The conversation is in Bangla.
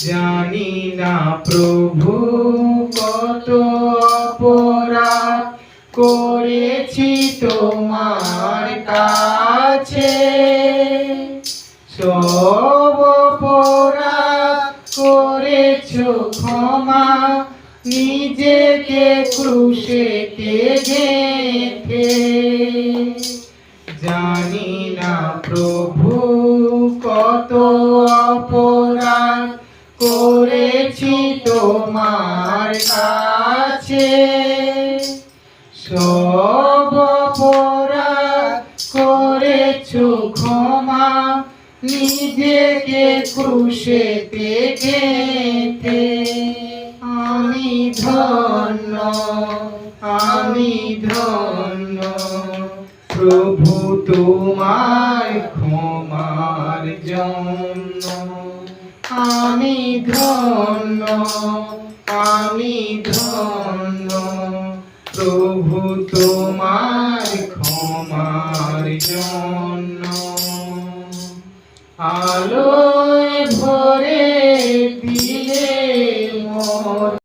জানি না প্রভু কত অপরাধ করেছি তোমার কাছে, সব অপরাধ করেছো ক্ষমা, নিজেকে ক্রুশেতে গেঁথে। জানি না প্রভু কত অপরাধ করেছি তোমার কাছে, সব অপরাধ করেছো ক্ষমা, নিজেকে ক্রুশেতে গেঁথে। আমি ধন্য, আমি ধন্য প্রভু তোমার ক্ষমার জন্য। আমি ধন্য, আমি ধন্য প্রভু তোমার ক্ষমার জন্য। আলোয় ভরে